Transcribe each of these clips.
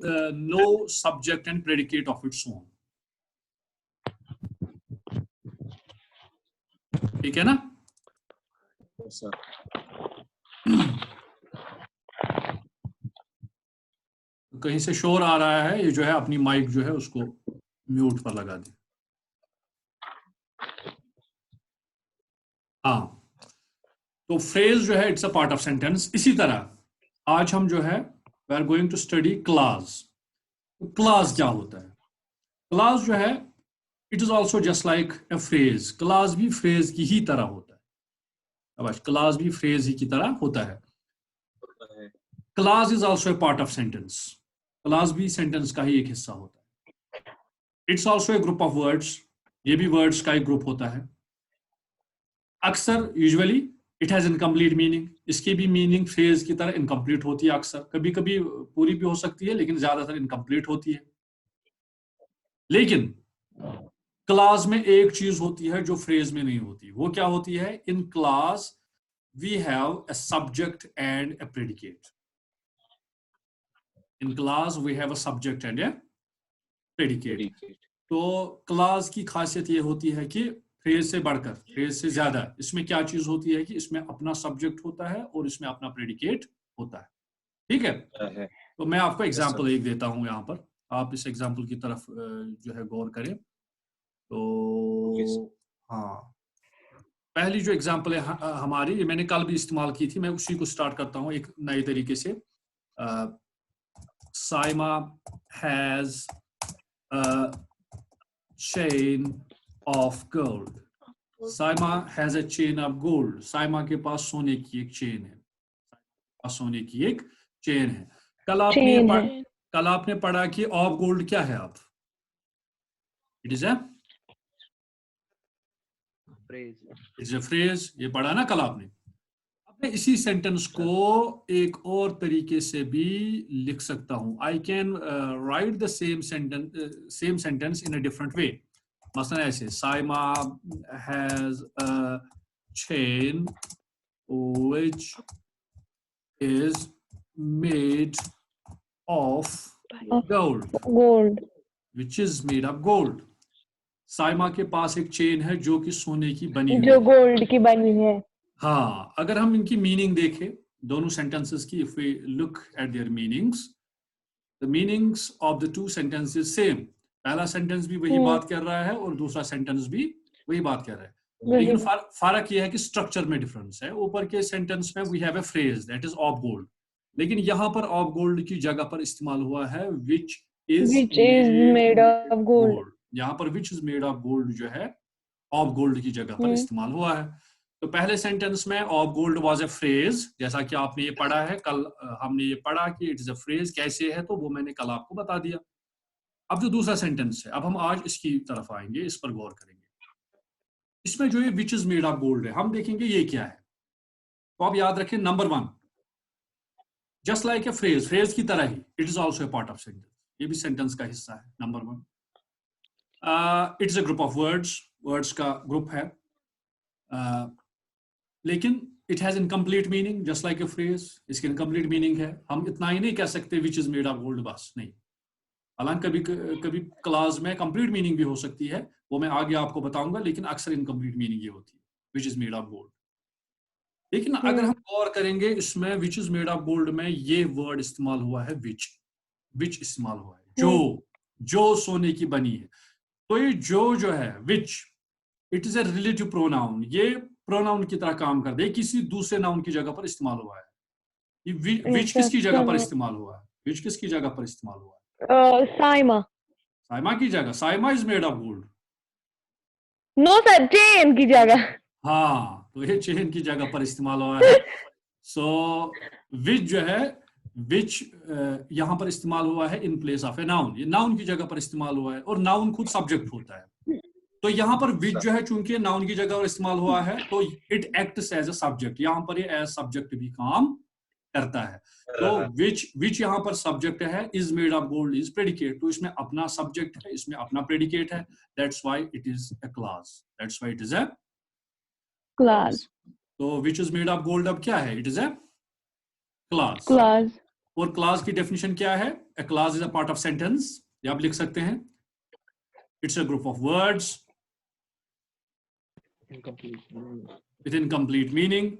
no subject and predicate of its own. ठीक है ना? Yes, sir. कहीं से शोर आ रहा है, ये जो है अपनी माइक जो है उसको म्यूट पर लगा दे। हाँ, तो फ्रेज जो है it's a part of sentence. इसी तरह आज हम जो है we are going to study class. Class क्या होता है? क्लास जो है it is also just like a phrase. Class भी फ्रेज की ही तरह होता है। अब क्लास भी फ्रेज ही की तरह होता है। Class is also a part of sentence. Class भी सेंटेंस का ही एक हिस्सा होता है। It's also a group of words. ये भी वर्ड्स का एक ग्रुप होता है। अक्सर usually it has incomplete meaning. इसकी भी मीनिंग फ्रेज की तरह इनकम्प्लीट होती है। अक्सर कभी कभी पूरी भी हो सकती है, लेकिन ज्यादातर इनकम्प्लीट होती है। लेकिन क्लास में एक चीज होती है जो फ्रेज में नहीं होती। वो क्या होती है? In class we have a subject and a predicate. In class we have a subject and a predicate. तो क्लास की खासियत ये होती है कि फ्रेज से बढ़कर, फ्रेज से ज्यादा इसमें क्या चीज होती है कि इसमें अपना सब्जेक्ट होता है और इसमें अपना प्रेडिकेट होता है। ठीक है? तो मैं आपको एग्जांपल एक देता हूं यहाँ पर। आप इस एग्जांपल की तरफ जो है गौर करें। तो हाँ, पहली जो एग्जांपल है हमारी, ये मैंने कल भी इस्तेमाल की थी। मैं उसी को स्टार्ट करता हूँ एक नए तरीके से। Saima has a chain of gold. Saima has a chain of gold. Saima के पास सोने की एक चेन है। सोने की एक चेन है। कल आपने पढ़ा कि ऑफ गोल्ड क्या है? आप इट इज अ फ्रेज। ये पढ़ा ना कल आपने? अब मैं इसी सेंटेंस को एक और तरीके से भी लिख सकता हूं। I can write the same sentence in a different way. मसलन ऐसे, Saima has a chain which is made of gold. Which is made of gold. Saima के पास एक चेन है जो कि सोने की बनी हुई, जो गोल्ड की बनी है। हाँ, अगर हम इनकी मीनिंग देखें दोनों सेंटेंसेस की, if we look at their meanings, the meanings of the two sentences same. पहला सेंटेंस भी वही बात कर रहा है और दूसरा सेंटेंस भी वही बात कर रहा है। लेकिन फर्क यह है कि स्ट्रक्चर में डिफरेंस है। ऊपर के सेंटेंस में we have a phrase that is of gold, लेकिन यहाँ पर ऑफ गोल्ड की जगह पर इस्तेमाल हुआ है which is made of gold. यहाँ पर विच इज मेड ऑफ गोल्ड जो है ऑफ गोल्ड की जगह पर इस्तेमाल हुआ है। तो पहले सेंटेंस में of gold was a phrase, जैसा कि आपने ये पढ़ा है कल। हमने ये पढ़ा कि इट इज अ फ्रेज कैसे है, तो वो मैंने कल आपको बता दिया। अब जो दूसरा सेंटेंस है, अब हम आज इसकी तरफ आएंगे, इस पर गौर करेंगे। इसमें जो ये विच इज मेड ऑफ गोल्ड है, हम देखेंगे ये क्या है। तो आप याद रखें, number 1, just like a phrase, phrase की तरह ही it is also a part of sentence. ये भी सेंटेंस का हिस्सा है। Number 1, it is a group of words, words का ग्रुप है। लेकिन it has incomplete meaning just like a phrase. इसकी इनकम्प्लीट मीनिंग है। हम इतना ही नहीं कह सकते which is made of gold, बस नहीं। हालांकि कभी क्लास में कंप्लीट मीनिंग भी हो सकती है, वो मैं आगे आपको बताऊंगा, लेकिन अक्सर इनकम्प्लीट मीनिंग ये होती है which is made of gold. लेकिन अगर हम गौर करेंगे इसमें विच इज मेड ऑफ गोल्ड में ये वर्ड इस्तेमाल हुआ है विच। विच इस्तेमाल हुआ है, जो सोने की बनी है। तो ये जो है which, it is a relative pronoun. ये प्रोनाउन की तरह काम करता है, किसी दूसरे नाउन की जगह पर इस्तेमाल हुआ है। ये विच किसकी जगह पर इस्तेमाल हुआ है? विच किसकी जगह पर इस्तेमाल हुआ है? साइमा। साइमा की जगह। Saima is made of gold. No sir, chain की जगह। हाँ, तो ये चेन की जगह पर इस्तेमाल हुआ है। सो विच जो है, विच यहां पर इस्तेमाल हुआ है in place of a noun. ये नाउन की जगह पर इस्तेमाल हुआ है, और नाउन खुद सब्जेक्ट होता है। तो यहाँ पर विच जो है चूंकि नाउन की जगह पर इस्तेमाल हुआ है, तो it acts as a subject. यहाँ पर ये एज सब्जेक्ट भी काम करता है। तो विच यहाँ पर सब्जेक्ट है, is made of gold is predicate. तो इसमें अपना सब्जेक्ट है, इसमें अपना प्रेडिकेट है। That's why it is a clause. That's why it is a clause. तो which is made of gold अब क्या है? It is a clause. और क्लास की डेफिनेशन क्या है? A clause is a part of sentence, या आप लिख सकते हैं it's a group of words with incomplete meaning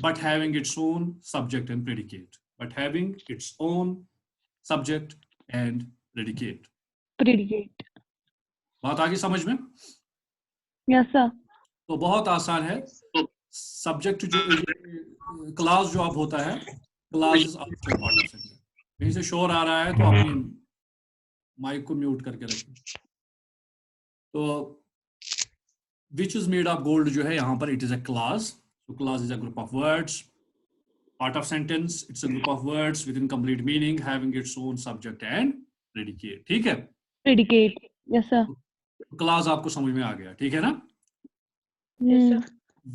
but having its own subject and predicate. But having its own subject and predicate. predicate. बात आ गई समझ में? Yes, sir. तो बहुत आसान है. सब्जेक्ट जो क्लास जो अब होता है, class is also part of sentence. कहीं से शोर आ रहा है तो अपनी माइक को म्यूट करके रखें. तो which is made of gold जो है यहाँ पर, it is a class. So class is a group of words, part of sentence. It's a group of words with incomplete meaning, having its own subject and predicate. ठीक है? Predicate. Yes, sir. Class आपको समझ में आ गया, ठीक है ना? Yes, sir.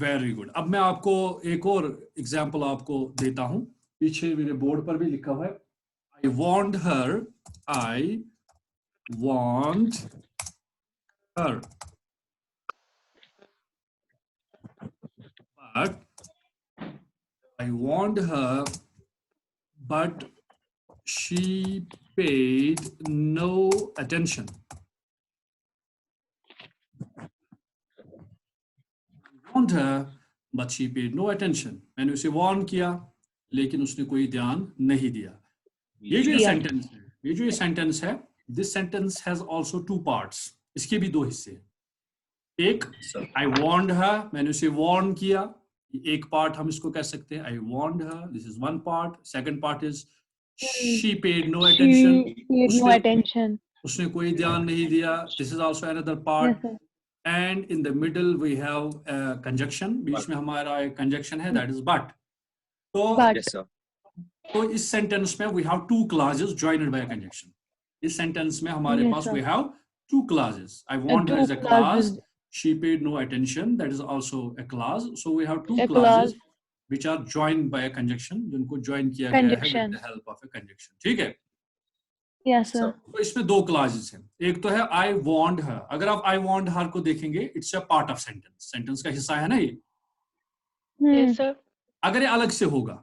Very good. अब मैं आपको एक और एग्जाम्पल आपको देता हूं. पीछे मेरे बोर्ड पर भी लिखा हुआ है, I want her, I want her, but I want her, but she paid no attention. I want her, but she paid no attention. मैंने उसे वार्न किया, लेकिन उसने कोई ध्यान नहीं दिया. ये जो सेंटेंस है, ये जो ये सेंटेंस है, this sentence has also two parts. इसके भी दो हिस्से हैं. एक, I warned her, मैंने उसे वार्न किया. एक पार्ट हम इसको कह सकते हैं, I warned her. This is one part. Second part is she paid no attention. She paid no attention. उसने कोई ध्यान नहीं दिया. This is also another part. Yes, sir. And in the middle we have a conjunction. बीच में हमारा एक conjunction है, that is but. तो But. Yes, sir. तो इस सेंटेंस में we have two clauses joined by a conjunction. इस sentence में हमारे Yes, pass sir. we have two clauses. I want her Two is a clause. clauses. She paid no attention. That is also a clause. So we have two A clauses clause. which are joined by a conjunction. जिनको join किया गया है with Conjunction. the help of a conjunction. ठीक है? Yes, sir. तो इसमें दो clauses हैं. एक तो है I want her. अगर आप I want her को देखेंगे, it's a part of sentence. Sentence का हिस्सा है ना ये. Yes, sir. अगर ये अलग से होगा,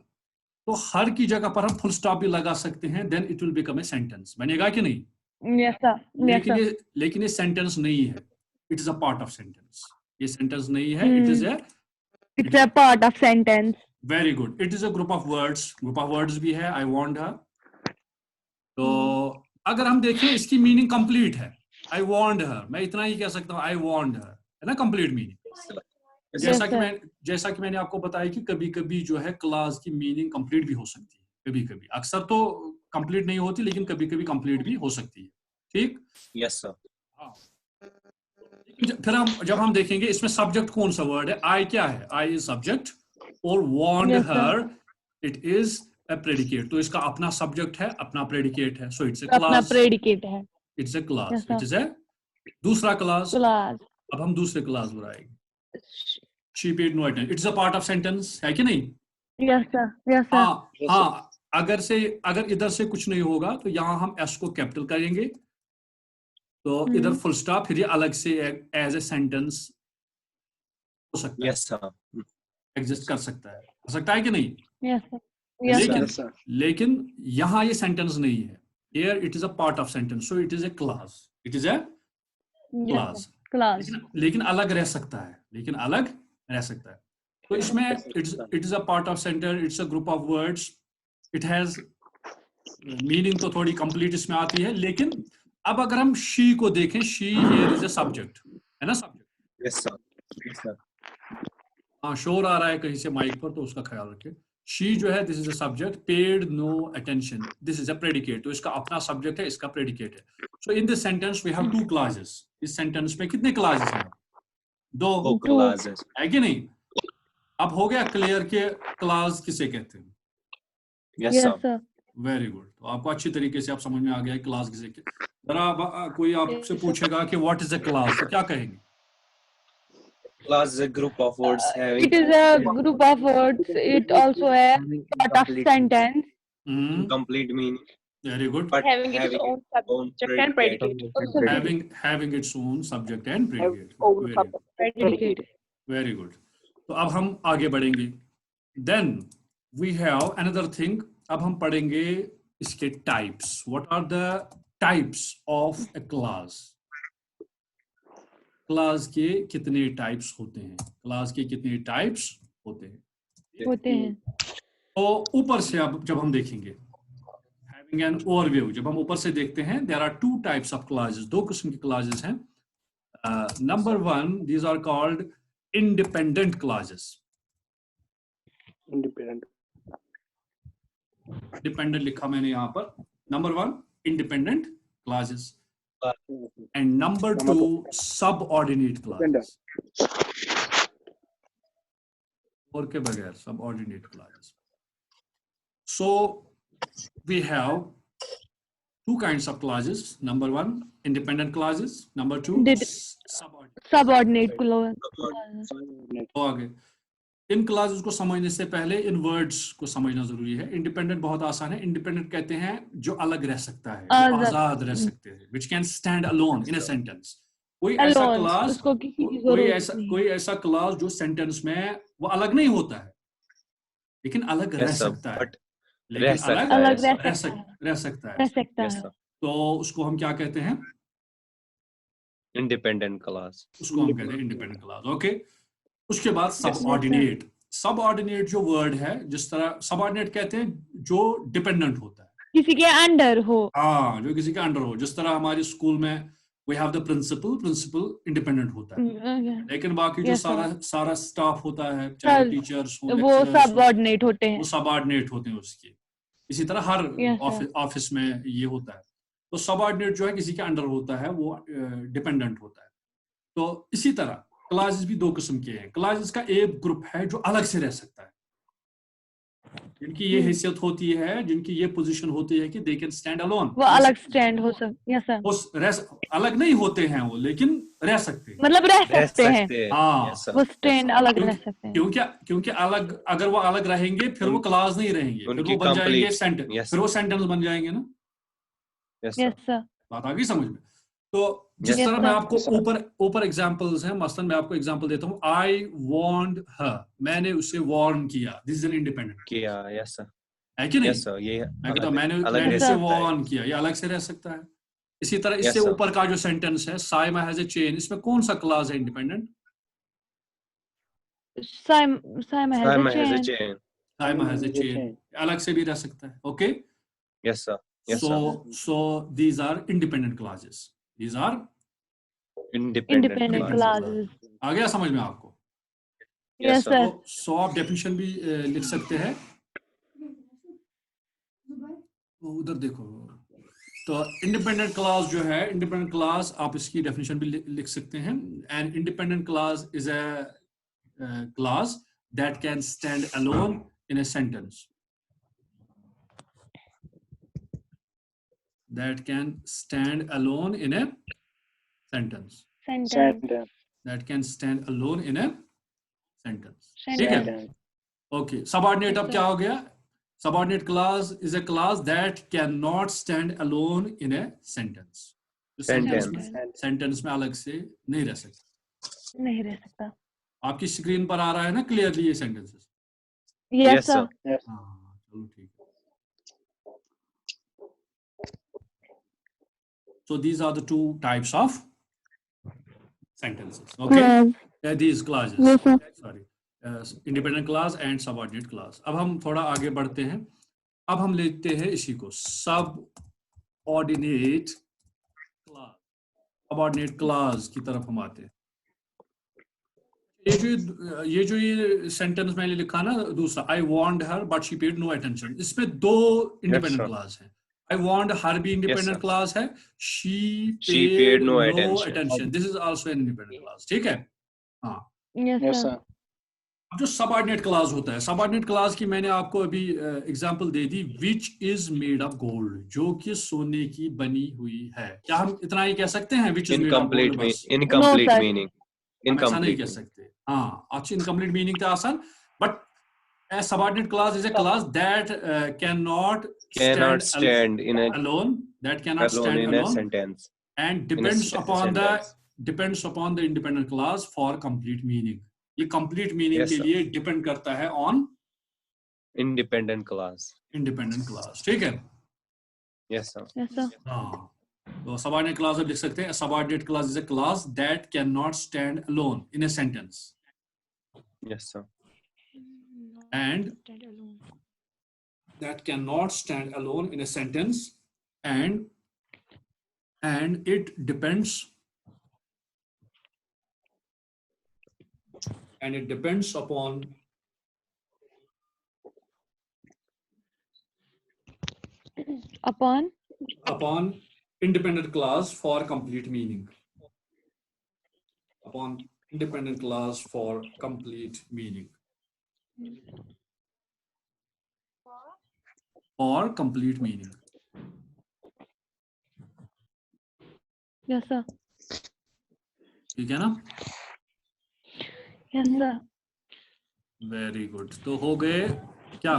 तो हर की जगह पर हम full stop भी लगा सकते हैं. Then it will become a sentence. बनेगा कि नहीं? Yes, sir. Yes, sir. लेकिन ये sentence नहीं है. It is a part of sentence. ये sentence नहीं है. It is a. It's a part of sentence. Very good. It is a group of words. Group of words भी है. I want her. तो अगर हम देखें, इसकी meaning complete है. I want her. मैं इतना ही कह सकता हूँ. I want her. है ना complete meaning. जैसा कि मैंने आपको बताया कि कभी-कभी जो है clause की meaning complete भी हो सकती है. कभी-कभी. अक्सर तो complete नहीं होती, लेकिन कभी-कभी complete भी हो सकती है. ठीक? Yes, sir. फिर जब हम देखेंगे इसमें सब्जेक्ट कौन सा वर्ड है, आई क्या है, आई इज सब्जेक्ट, और want her it is a predicate. तो इसका अपना सब्जेक्ट है, अपना प्रेडिकेट है. So it's a class. अपना प्रेडिकेट है. It's a class. It is a दूसरा क्लास. अब हम दूसरे क्लास पर आएंगे. She paid no attention. It's a part of sentence, है कि नहीं? Yes sir. Yes sir. हाँ. अगर इधर से कुछ नहीं होगा तो यहाँ हम एस को कैपिटल करेंगे, तो इधर फुल स्टॉप, फिर ये अलग से एज ए सेंटेंस हो सकता है. Yes, sir. एग्जिस्ट कर सकता है कि नहीं? Yes sir. Yes, sir. लेकिन यहाँ ये सेंटेंस नहीं है. Here it is a part of sentence, so it is a clause. It is a clause. Class. लेकिन अलग रह सकता है. तो इसमें it is a part of sentence. It's a group of words. It has meaning तो थोड़ी complete इसमें आती है. लेकिन अब अगर हम she को देखें, she here is a subject, है ना subject? Yes, sir. Yes, sir. हाँ, शोर आ रहा है कहीं से माइक पर, तो उसका ख्याल रखें. she जो है, this is a subject. paid no attention, this is a predicate. तो इसका अपना subject है, इसका predicate है. So in this sentence we have two clauses. इस sentence में कितने clauses हैं? दो clauses. है कि नहीं? अब हो गया क्लियर के clause किसे कहते हैं? Yes, sir. Very good. तो आपको अच्छी तरीके से आप समझ में आ गया क्लास किसे कहते हैं. जरा कोई आपसे पूछेगा कि व्हाट इज अ क्लास, तो क्या कहेंगे? Class is a group of words having. It is a group of words. It also a part of sentence. Complete meaning. Very good. But Having its own subject and predicate. Having its own subject and predicate. Predicate. Very good. तो अब हम आगे बढ़ेंगे. Then we have another thing. अब हम पढ़ेंगे इसके types. What are the types of a class? Class के कितने टाइप्स होते हैं? क्लास के कितने टाइप्स होते हैं? होते हैं। तो ऊपर से अब जब हम देखेंगे, having an overview, जब हम ऊपर से देखते हैं, there are two types of classes. दो किस्म की classes हैं. Number one, these are called independent classes. Dependent लिखा मैंने यहाँ पर. Number one, independent classes. And number two, subordinate classes. और के बगैर subordinate classes. So we have two kinds of classes. Number one, independent classes. Number two, subordinate clause. तो आगे इन classes को समझने से पहले इन वर्ड्स को समझना जरूरी है. इंडिपेंडेंट बहुत आसान है. इंडिपेंडेंट कहते हैं जो अलग रह सकता है, जो आजाद रह सकते हैं, which can stand alone in a sentence. कोई ऐसा क्लास, कोई ऐसा क्लास जो सेंटेंस में वो अलग नहीं होता है लेकिन अलग रह सकता है, लेकिन अलग रह सकता है. तो उसको हम क्या कहते हैं? Independent class. उसको हम कहते हैं इंडिपेंडेंट क्लास. ओके. उसके बाद सबऑर्डिनेट. सबऑर्डिनेट जो वर्ड है, जिस तरह सबऑर्डिनेट कहते हैं जो डिपेंडेंट होता है, किसी के अंडर हो. हाँ, जो किसी के अंडर हो. जिस तरह हमारे स्कूल में we have the principal independent होता है, लेकिन बाकी जो सारा स्टाफ होता है, चाहे टीचर्स हो, वो सबऑर्डिनेट होते हैं. वो सबऑर्डिनेट होते हैं उसके. इसी तरह हर ऑफिस में ये होता है. तो सबऑर्डिनेट जो है किसी के अंडर होता है, वो डिपेंडेंट होता है. तो इसी तरह क्लासेस भी दो किस्म के हैं. क्लासेस का एक ग्रुप है जो अलग से रह सकता है, जिनकी ये हैसियत होती है, जिनकी ये पोजीशन होती है कि दे कैन स्टैंड अलोन. वो अलग स्टैंड हो सकते हैं. Yes sir. अलग नहीं होते हैं वो, लेकिन रह सकते हैं. मतलब रह सकते हैं. हाँ, वो स्टैंड अलग रह सकते हैं. क्योंकि अलग, अगर वो अलग रहेंगे फिर वो क्लास नहीं रहेंगे, फिर वो बन जाएंगे सेंटेंस. फिर वो सेंटेंस बन जाएंगे ना. Yes sir. बात आ गई समझ में? तो जिस तरह मैं आपको ऊपर एग्जांपल्स हैं, मसलन मैं आपको एग्जांपल देता हूँ. आई वार्न्ड हर, मैंने उसे वार्न किया. दिस इज एन इंडिपेंडेंट किया. Yes sir. है कि नहीं? Yes sir. ये मैंने उसे वार्न किया, ये अलग से रह सकता है. इसी तरह इससे ऊपर का जो सेंटेंस है, साइमा हैज ए चेन, इसमें कौन सा क्लास है independent? Saima has a chain. Saima has a chain अलग से भी रह सकता है. Okay. Yes sir. So these are independent clauses. These are independent clauses. आ गया समझ में आपको? Yes sir. So आप डेफिनेशन भी लिख सकते हैं. उधर देखो. तो इंडिपेंडेंट क्लास जो है, इंडिपेंडेंट क्लास आप इसकी डेफिनेशन भी लिख सकते हैं. And independent class is a class that can stand alone in a sentence. That can stand alone in a sentence. That can stand alone in a sentence. ठीक है? Okay. Subordinate अब क्या हो गया? Subordinate clause is a clause that cannot stand alone in a sentence. Sentence में अलग से नहीं रह सकता. नहीं रह सकता. आपकी स्क्रीन पर आ रहा है ना क्लियरली ये सेंटेंसेस? Yes sir. हाँ, चलो ठीक है. So these are the two types of sentences. Okay. These clauses. Yes, sir. Sorry. Independent clause and subordinate clause. अब हम थोड़ा आगे बढ़ते हैं. अब हम लेते हैं इसी को subordinate clause. Subordinate clause की तरफ हम आते हैं. ये जो ये सेंटेंस मैंने लिखा ना दूसरा, I warned her but she paid no attention. इसमें दो independent clause हैं. I warned her भी independent clause है. She paid no attention. This is also an independent clause. ठीक है? हाँ. Yes sir. अब जो subordinate clause होता है, subordinate clause की मैंने आपको अभी example they the. Which is made of gold, जो कि सोने की बनी हुई है. क्या हम इतना ही कह सकते हैं? Which is made of gold. Incomplete meaning. ऐसा नहीं कह सकते. हाँ, अच्छी incomplete meaning था आसान. But a subordinate clause is a clause that cannot stand in a alone. That cannot stand in alone a sentence. And depends upon the independent clause for complete meaning. ये complete meaning के लिए depend करता है on Independent class. Independent class, ठीक है। Yes, sir. Yes, sir. हाँ, तो subordinate class अब लिख सकते हैं, subordinate class is a class that can not stand alone in a sentence Yes, sir. and that cannot stand alone in a sentence and it depends upon Upon independent clause for complete meaning. Upon independent clause for complete meaning. Or complete meaning. yes, sir. ठीक है ना? Yes, sir. Very good. तो हो गए क्या?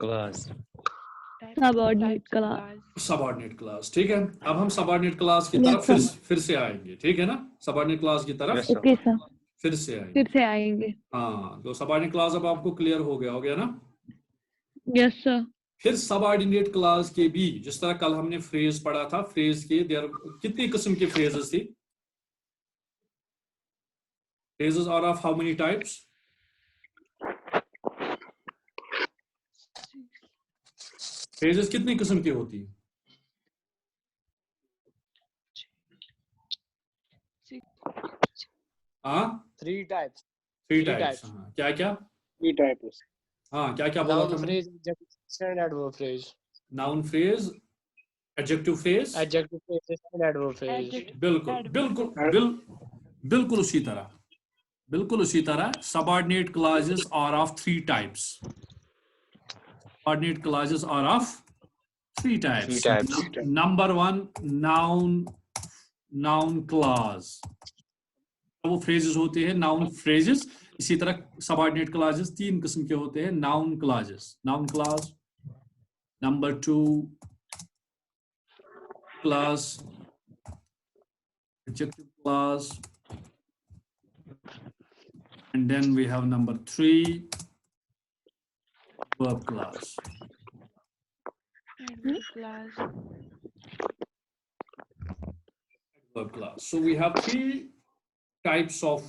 Class. Subordinate class. Subordinate class, ठीक है। अब हम सबऑर्डिनेट क्लास की Yes, तरफ sir. फिर से आएंगे, ठीक है ना? सबऑर्डिनेट क्लास की तरफ Yes, sir. Okay, sir. फिर से आएंगे। फिर से आएंगे। हाँ, तो सबऑर्डिनेट क्लास अब आपको क्लियर हो गया ना? Yes, sir. फिर सबऑर्डिनेट क्लास के भी, जिस तरह कल हमने फ्रेज पढ़ा था, फ्रेज के देयर कितनी किस्म के फ्रेजेस थी? Phrases are of how many types? Phrases कितनी किस्म की होती है? हाँ, Three types. Three Three types. types. हाँ, क्या क्या? Three types. हाँ, क्या क्या बोला था Noun मैंने? phrase, adjective phrase, and adverb phrase. Noun phrase, adjective phrase, Adjective phrase and adverb phrase. बिल्कुल बिल्कुल उसी तरह subordinate clauses are of three types. Subordinate clauses are of three types. Three types. Number one, noun clause. वो phrases होते हैं noun phrases। इसी तरह subordinate clauses तीन किस्म के होते हैं, noun clauses, noun clause, number two clause, adjective clause, and then we have number three, verb clause. Verb clause. So we have three types of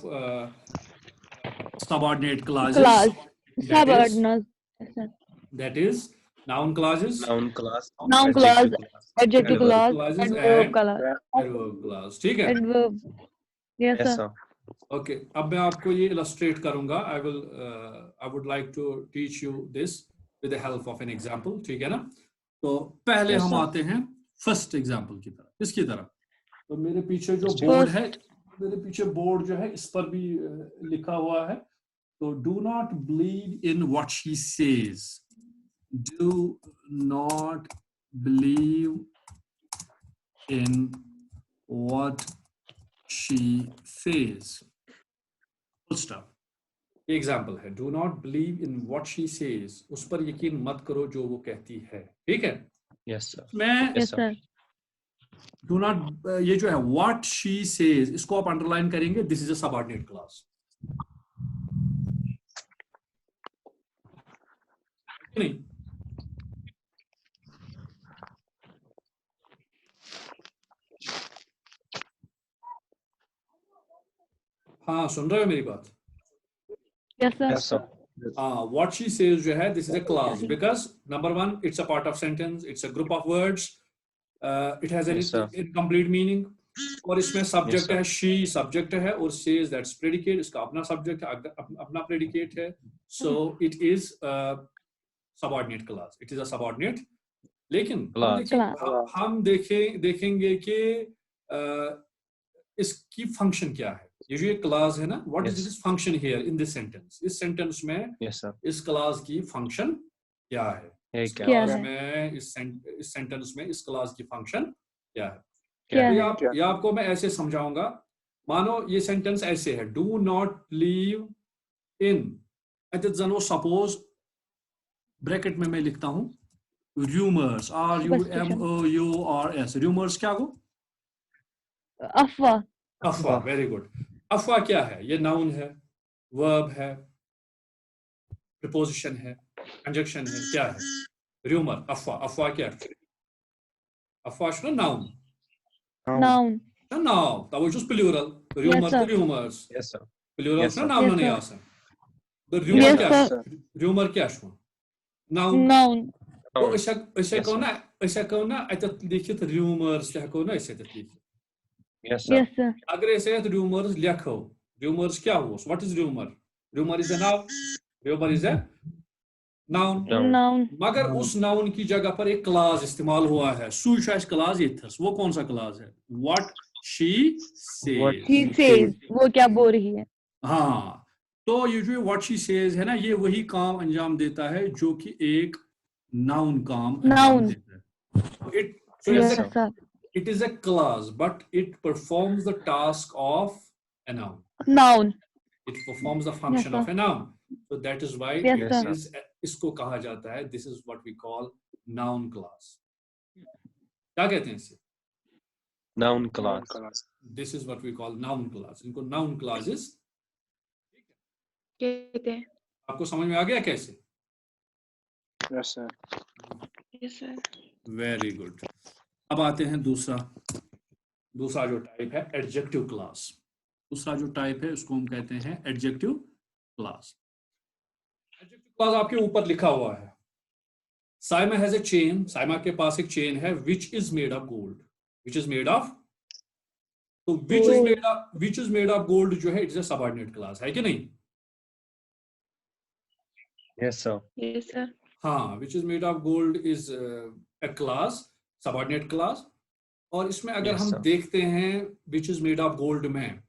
subordinate clauses. Clause. That is- Subordinate. That is noun clauses, Noun class. Noun clause, adjective Adverb clause, clauses and verb and clause. adverb clause. ठीक है? Adverb. Yes, Yes, sir. sir. Okay. अब मैं आपको ये illustrate करूँगा. I would like to teach you this with the help of an example. ठीक है ना? तो पहले Yes, हम sir. आते हैं first example की तरफ. किसकी तरफ? तो मेरे पीछे जो First. बोर्ड है, मेरे पीछे बोर्ड जो है, इस पर भी लिखा हुआ है. तो do not believe in what she says. Do not believe in what she says. Full stop. Example है, do not believe in what she says. उस पर यकीन मत करो जो वो कहती है, ठीक है? Yes, sir. मैं Yes, sir. do not ये जो है what she says, इसको आप अंडरलाइन करेंगे. This is a subordinate clause. नहीं, हाँ, सुन रहे हो मेरी बात? Yes, sir. Yes, sir. What she says जो है, this is a clause because number one, it's a part of sentence, it's a group of words, it has an Yes, sir. incomplete meaning, और इसमें subject sir. है, she subject है, और says that's predicate, इसका अपना subject है, अपना predicate है, so it is a subordinate clause, it is a subordinate. लेकिन Clause. हम देखेंगे कि इसकी function क्या है? ये जो ये clause है ना, what is Yes. this function here in this sentence? इस sentence में Yes, sir. इस क्लास की फंक्शन क्या है? Hey, इस क्या क्लास है? में इस सेंटेंस में इस क्लास की फंक्शन क्या है? क्या तो है? ये आपको मैं ऐसे समझाऊंगा. मानो ये सेंटेंस ऐसे है, डू नॉट लीव इन, जनो सपोज ब्रैकेट में मैं लिखता हूं रूमर्स, RUMOURS. रूमर्स क्या हो? अफवाह. अफवाह. Very good. अफवाह क्या है? ये नाउन है, वर्ब है, प्रीपोजिशन है, कंजक्शन है, क्या है? र्यूमर, अफवाह। अफवाह क्या है? अफवाह छुना नाउन, Noun. ना नाउ तवो छुस प्लूरल, र्यूमर sir. तो rumours, Yes, sir. Plural Yes, छुना sir. नाउन Yes, नहीं sir. आसन। तो र्यूमर Yes, क्या sir. है? र्यूमर क्या है? नाउन। Noun. तो Yes, sir. ऐसा कौन अतत लिखित र्यूमर्स लिखो ना ऐसे लिखित। Yes, sir. Yes, sir. अगर ऐसे र्यूमर्स लिखो, र्यूमर्स क्या हुआ? What is rumour? Rumour is a noun, rumour is a noun. Noun. Noun. मगर उस नाउन की जगह पर एक क्लाज इस्तेमाल हुआ है, सुश क्लाज इथस। वो कौन सा क्लाज है? What she says. He says. वो क्या बोल रही है? हाँ, तो ये जो व्हाट शी सेज है ना, ये वही काम अंजाम देता है जो कि एक नाउन काम अंजाम Noun. देता है। So Yes, sir. sir. it is a clause, but it performs the task of a noun. Noun. It performs the function Yes, of a noun. So that is why Yes, it sir. is, इसको कहा जाता है, this is what we call noun clause. क्या कहते हैं इसे? Noun class. This is what we call noun clause. इनको noun clauses कहते हैं। आपको समझ में आ गया कैसे? Yes, sir. Yes, sir. Very good. अब आते हैं दूसरा जो टाइप है एडजेक्टिव क्लास। दूसरा जो टाइप है उसको हम कहते हैं एडजेक्टिव क्लास। एडजेक्टिव क्लास आपके ऊपर लिखा हुआ है, Saima has a chain. Saima के पास एक चेन है which is made of gold. Which is made of, तो which is made of gold जो है it is a subordinate clause, है कि नहीं? Yes, sir. Yes, sir. हाँ, which is made of gold is a clause, subordinate clause. और इसमें अगर Yes, हम sir. देखते हैं which is made of gold में,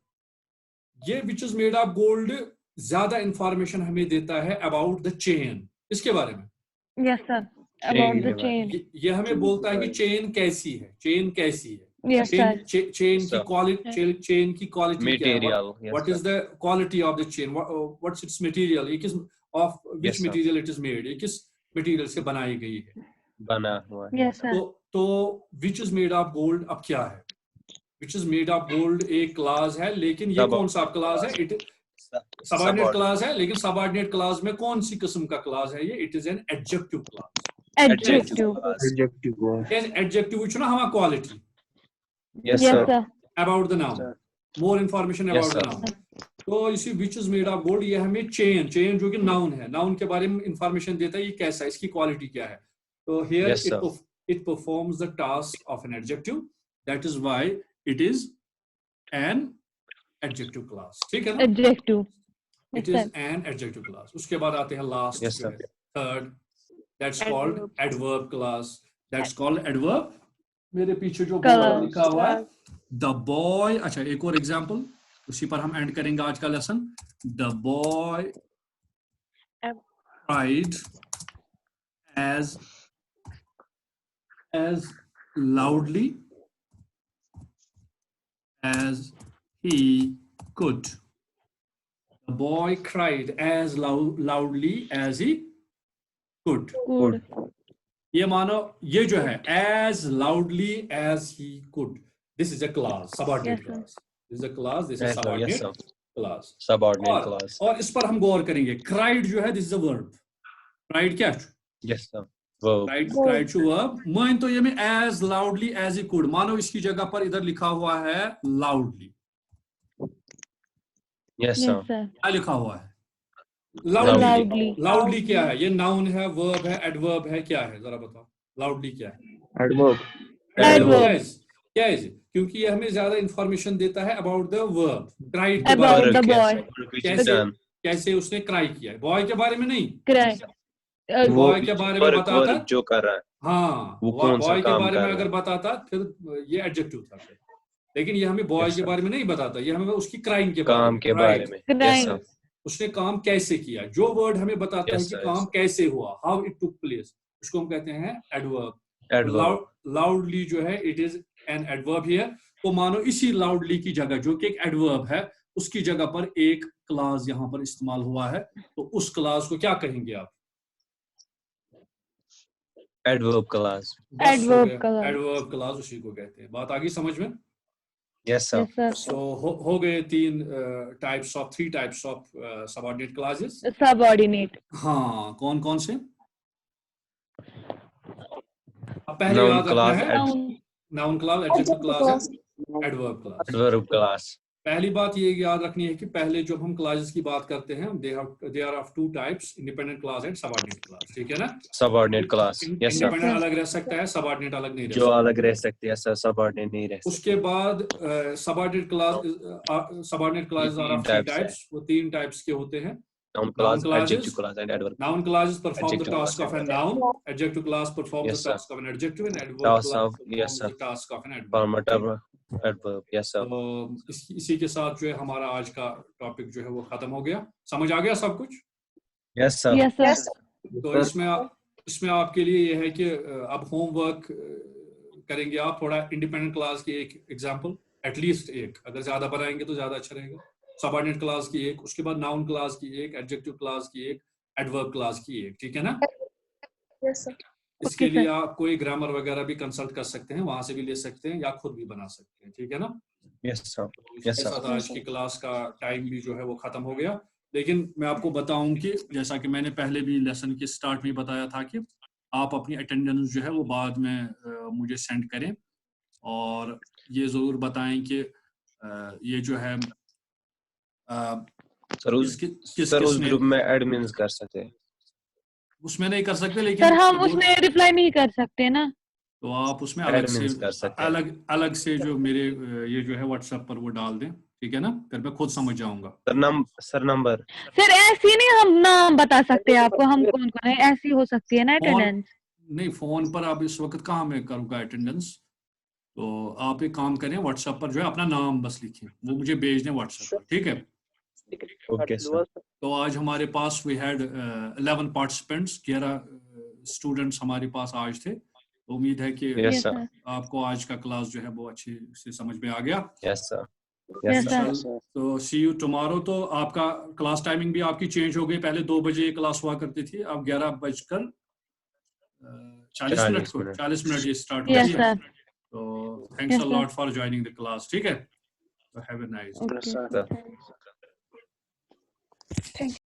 ये विच इज मेड ऑफ गोल्ड ज्यादा इंफॉर्मेशन हमें देता है अबाउट द चेन। इसके बारे में Yes, sir. About the chain. ये हमें बोलता है कि चेन कैसी है, चेन कैसी है, Yes, चेन sir. चेन की Sir. क्वालिटी, चेन की क्वालिटी क्या है? Material. Yes, what sir. Is the quality of the chain? What's its material? ये किस of which Yes, sir. Material it is made, ये किस मटेरियल से बनाई गई है? बना हुआ है। Yes, sir. तो which is made of gold अब क्या है? Which is made of gold एक क्लास है, लेकिन ये कौन सा क्लास है? इट सबऑर्डिनेट क्लास है, लेकिन सबऑर्डिनेट क्लास में कौन सी किस्म का क्लास है ये? It is an adjective class. Adjective. Adjective which ना हमारा quality Yes, Yes, sir. sir. About the noun, more information Yes, about the sir. Noun. तो इसी विच इज मेड ऑफ गोल्ड, ये हमें चेन जो कि नाउन है, नाउन के बारे में इंफॉर्मेशन देता है, ये कैसा है, इसकी क्वालिटी क्या है। तो here Yes, sir. it performs the task of an adjective, that is why it is an adjective class। ठीक है ना? Adjective. It is an adjective class। उसके बाद आते हैं last, Yes, sir. Third, that's called adverb class। That's called adverb। मेरे पीछे जो बोर्ड लिखा हुआ है the boy, अच्छा एक और एग्जांपल, उसी पर हम एंड करेंगे आज का lesson. the boy cried as loudly as he could। The boy cried as loudly as he could। Good. ये मानो, ये जो है as loudly as he could, this is a class, subordinate Yes, sir. class। This is a class, this is Yes, sir. subordinate Yes, sir. class। Subordinate class. और इस पर हम गौर करेंगे। cried जो है, this is a verb। cried क्या है? Yes, sir. Verb. cried to verb। मान तो ये में as loudly as he could, मानो इसकी जगह पर इधर लिखा हुआ है loudly। Yes, sir. Yes, sir. क्या लिखा हुआ है? Loudly. लाउडली क्या है? ये नाउन है, वर्ब है, एडवर्ब है, क्या है जरा बताओ? लाउडली क्या है? Adverb. Adverb. क्या है? क्योंकि ये हमें ज्यादा इंफॉर्मेशन देता है अबाउट द वर्ब। क्राइड के About बारे the में, boy. Which is done. कैसे उसने क्राई किया है, बॉय के बारे में नहीं। Cry. बॉय के बारे में बताता, वर्ब जो कर रहा है। हाँ, वो कौन सा बॉय के काम बारे कर में रहा है? अगर बताता फिर ये एडजेक्टिव था फिर। लेकिन ये हमें बॉय Yes, के sir. बारे में नहीं बताता, ये हमें उसकी क्राइम के काम के बारे में। Yes, Crying. sir. उसने काम कैसे किया, जो वर्ड हमें बताता है Yes, कि sir, काम yes. कैसे हुआ, हाउ इट टुक प्लेस, उसको हम कहते हैं एडवर्ब। Adverb. लाउडली जो है it is an adverb here. तो मानो इसी लाउडली की जगह, जो कि एक एडवर्ब है, उसकी जगह पर एक क्लास यहाँ पर इस्तेमाल हुआ है, तो उस क्लास को क्या कहेंगे आप? Adverb class. Adverb class. Adverb class उसी को कहते हैं। बात आ गई समझ में? Yes, sir. Yes, sir. So हो गए three types of subordinate clauses. Subordinate. हाँ, कौन कौन से? अब पहले Noun याद रखना clause, है noun clause, adjective clause and adverb clause. adverb clause. पहली बात ये याद रखनी है कि पहले जब हम क्लासेस की बात करते हैं they are of two types, independent clause and subordinate clause. ठीक है ना? Subordinate clause. Yes, sir. Independent अलग रह सकता है, subordinate अलग नहीं रह जो सकता। अलग रह सकती है सर, subordinate नहीं रह सकती। उसके बाद subordinate clauses are of three types. वो 3 types के होते हैं। Noun clause, clauses, adjective clause and adverb. Noun clauses perform Adjective the task clause. of a noun. Adjective clause performs Yes, the sir. task of an adjective, and adverb Task clause of- performs yes, sir. the task of an adverb. Formative adverb. Yes, sir. तो इसी के साथ जो है हमारा आज का topic जो है वो खत्म हो गया। समझ आ गया सब कुछ? Yes, sir. Yes, sir. तो इसमें आपके लिए ये है कि अब होमवर्क करेंगे आप थोड़ा इंडिपेंडेंट क्लास की एक एग्जांपल, एटलीस्ट एक, अगर ज्यादा बनाएंगे तो ज्यादा अच्छा रहेगा। सबऑर्डिनेट क्लास की एक, उसके बाद नाउन क्लास की एक, एडजेक्टिव क्लास की एक, एडवर्ब क्लास की एक, ठीक है ना? Yes, sir. इसके Okay, लिए sir. आप कोई ग्रामर वगैरह भी कंसल्ट कर सकते हैं, वहां से भी ले सकते हैं या खुद भी बना सकते हैं, ठीक है ना? Yes, sir. इसके Yes, sir. साथ आज की क्लास का टाइम भी जो है वो खत्म हो गया। लेकिन मैं आपको बताऊं कि जैसा कि मैंने पहले भी लेसन के स्टार्ट में बताया था कि आप अपनी अटेंडेंस जो है वो बाद में मुझे सेंड करें और ये जरूर बताएं कि ये जो है सर उस ग्रुप में एडमिन्स कर सकते हैं। उसमें नहीं कर सकते, लेकिन सर हम उसमें रिप्लाई नहीं कर सकते ना, तो आप उसमें Admins कर सकते हैं। अलग से जो मेरे ये जो है व्हाट्सएप पर वो डाल दें, ठीक है ना? फिर मैं खुद समझ जाऊंगा। सर नंबर सर ऐसी नहीं हम नाम बता सकते आपको, हम कौन कौन है, ऐसी हो सकती है ना अटेंडेंस। नहीं, फोन पर आप इस वक्त कहाँ मैं करूँगा अटेंडेंस, तो आप एक काम करें, व्हाट्सएप पर जो है अपना नाम बस लिखें, वो मुझे भेज दें व्हाट्सएप पर, ठीक है? Okay sir. तो आज हमारे पास वी हैड 11 पार्टिसिपेंट्स, 11 स्टूडेंट्स हमारे पास आज थे। तो उम्मीद है कि Yes, sir. आपको आज का क्लास जो है वो अच्छे से समझ में आ गया। Yes, sir. Yes, Yes, sir. sir. तो सी यू टुमारो। तो आपका क्लास टाइमिंग भी आपकी चेंज हो गई, पहले 2 बजे क्लास हुआ करती थी, अब 11:40 40 मिनट ये स्टार्ट Yes, होती है। sir. तो thanks Yes, a sir. Lot for joining the class, ठीक है? तो have a nice Okay. Yes, sir. sir.